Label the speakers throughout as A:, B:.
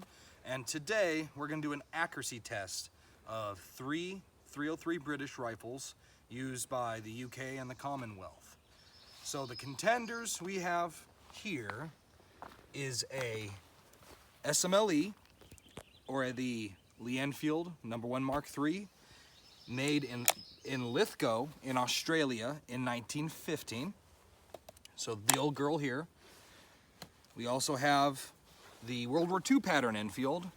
A: No1, and today we're going to do an accuracy test of three 303 British rifles used by the UK and the Commonwealth. So the contenders we have here is a SMLE, or the Enfield No1 Mk3, made in Lithgow in Australia in 1915. So the old girl here. We also have the World War II pattern Enfield.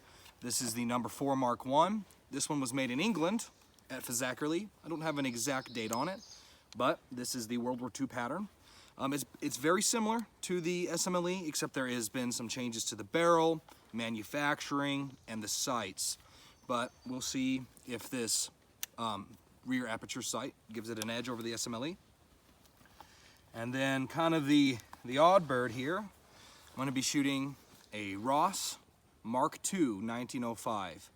A: This is the No4 Mk1. This one was made in England at Fazzackerley. I don't have an exact date on it, but this is the World War II pattern. It's very similar to the SMLE, except there has been some changes to the barrel, manufacturing, and the sights. But we'll see if this rear aperture sight gives it an edge over the SMLE. And then kind of the odd bird here, I'm going to be shooting a Ross Mk2 1905.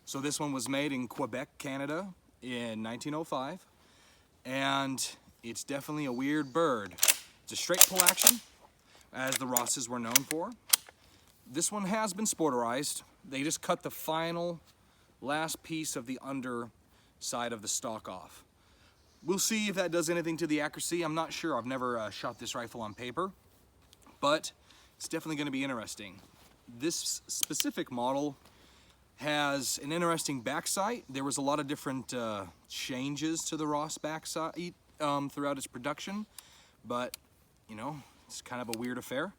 A: So this one was made in Quebec, Canada in 1905, and it's definitely a weird bird. It's a straight pull action, as the Rosses were known for. This one has been sporterized. They just cut the final last piece of the underside of the stock off. We'll see if that does anything to the accuracy. I'm not sure. I've never shot this rifle on paper, but it's definitely going to be interesting. This specific model has an interesting back sight. There was a lot of different changes to the Ross back sight throughout its production, but you know, it's kind of a weird affair.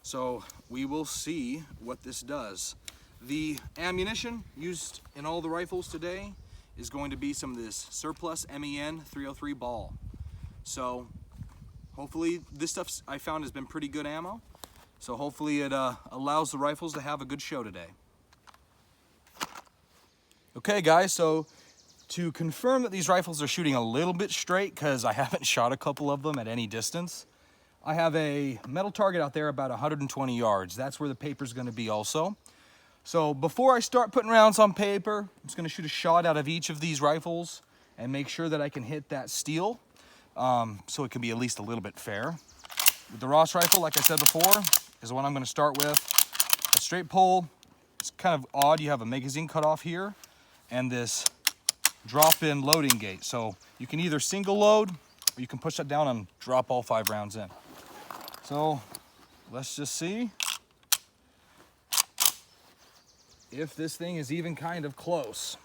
A: So we will see what this does. The ammunition used in all the rifles today is going to be some of this surplus MEN 303 ball. So hopefully this stuff I found has been pretty good ammo. So hopefully it allows the rifles to have a good show today. Okay guys, so to confirm that these rifles are shooting a little bit straight, because I haven't shot a couple of them at any distance, I have a metal target out there about 120 yards. That's where the paper's going to be also. So before I start putting rounds on paper, I'm just going to shoot a shot out of each of these rifles and make sure that I can hit that steel, so it can be at least a little bit fair. With the Ross rifle, like I said before, is the one I'm going to start with. A straight pull. It's kind of odd. You have a magazine cutoff here and this drop-in loading gate. So you can either single load, or you can push that down and drop all 5 rounds in. So let's just see if this thing is even kind of close.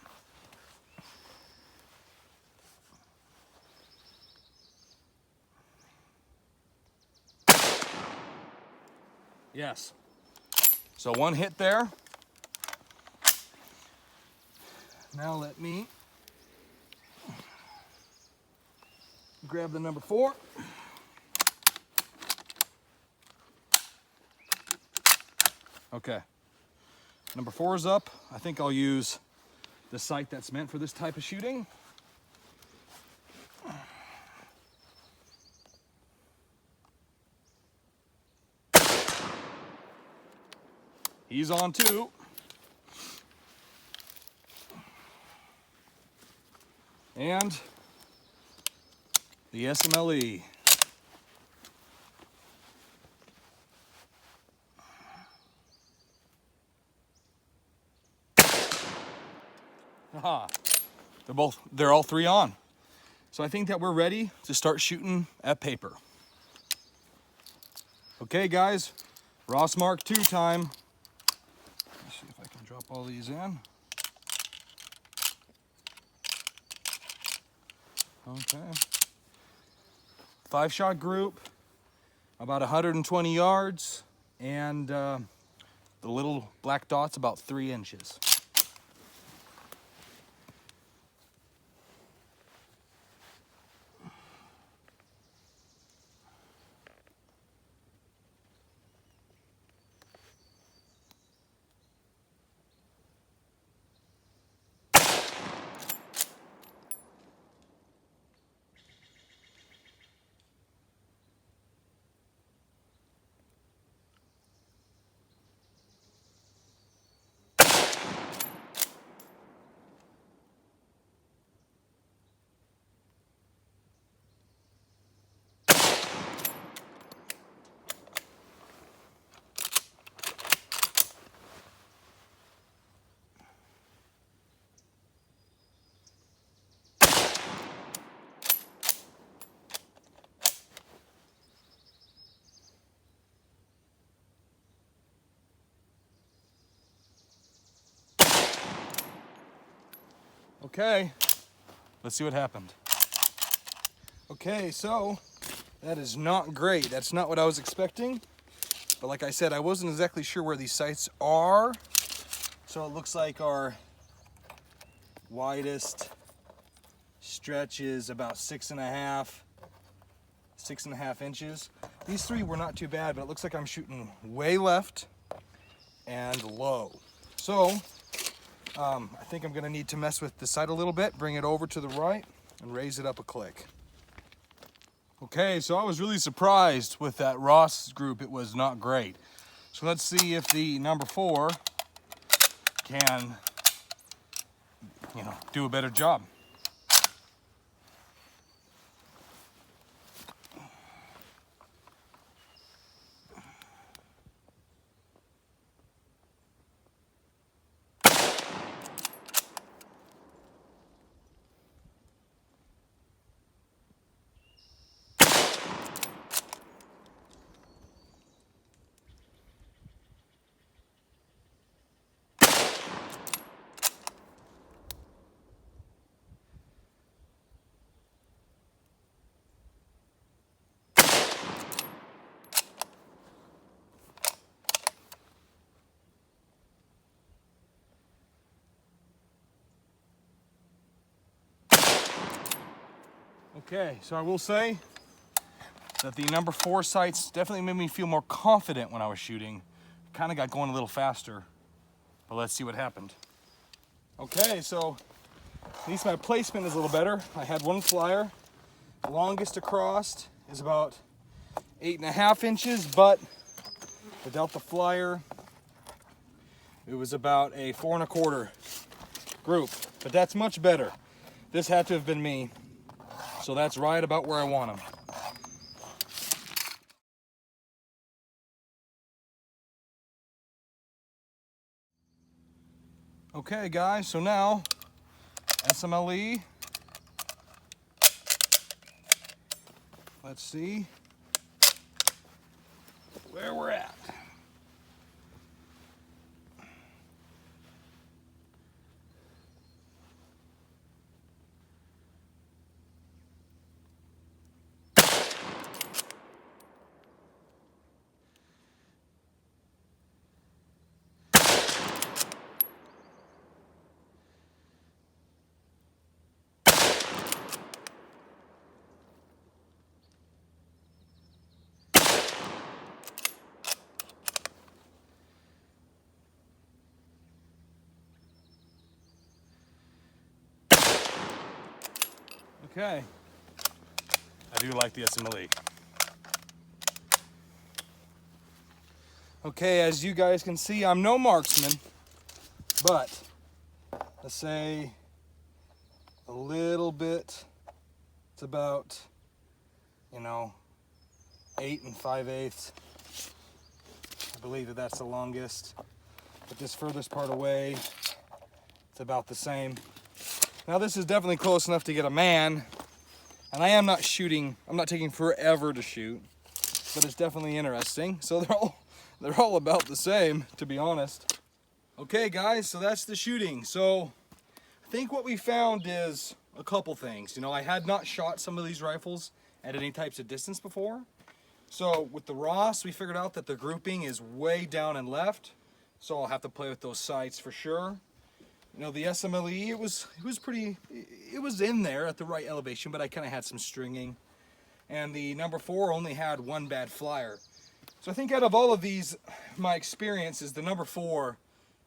A: Yes. So one hit there. Now let me grab the No4. Okay. No4 is up. I think I'll use the sight that's meant for this type of shooting. He's on too. And the SMLE. Aha. They're all 3 on. So I think that we're ready to start shooting at paper. Okay guys, Ross Mk2 time. Let's see if I can drop all these in. Okay. 5-shot group, about 120 yards, and the little black dot's about 3 inches. Okay, let's see what happened. Okay, so that is not great. That's not what I was expecting. But like I said, I wasn't exactly sure where these sights are. So it looks like our widest stretch is about 6.5 inches. These three were not too bad, but it looks like I'm shooting way left and low. So I think I'm gonna need to mess with the sight a little bit, bring it over to the right and raise it up a click. Okay, so I was really surprised with that Ross group. It was not great. So let's see if the number 4 can, do a better job. Okay, so I will say that the number 4 sights definitely made me feel more confident when I was shooting. Kind of got going a little faster, but let's see what happened. Okay, so at least my placement is a little better. I had one flyer. The longest across is about 8.5 inches, but without the flyer, it was about a 4.25 group, but that's much better. This had to have been me. So that's right about where I want them. Okay guys, so now SMLE. Let's see where we're at. Okay, I do like the SMLE. Okay, as you guys can see, I'm no marksman, but let's say a little bit, it's about, 8 5/8. I believe that's the longest, but this furthest part away, it's about the same. Now this is definitely close enough to get a man, and I am not shooting, I'm not taking forever to shoot, but it's definitely interesting. So they're all about the same, to be honest. Okay guys, so that's the shooting. So I think what we found is a couple things. I had not shot some of these rifles at any types of distance before. So with the Ross, we figured out that the grouping is way down and left. So I'll have to play with those sights for sure. The SMLE, it was in there at the right elevation, but I kind of had some stringing. And the number 4 only had one bad flyer. So I think out of all of these, my experience is the number 4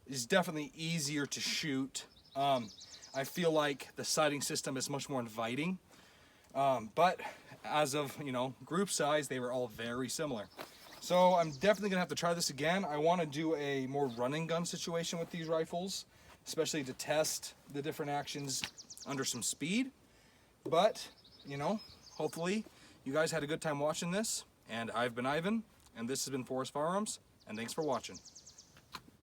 A: is definitely easier to shoot. I feel like the sighting system is much more inviting. But as of, group size, they were all very similar. So I'm definitely gonna have to try this again. I want to do a more run and gun situation with these rifles, especially to test the different actions under some speed. But, hopefully you guys had a good time watching this. And I've been Ivan, and this has been Forest Firearms, and thanks for watching.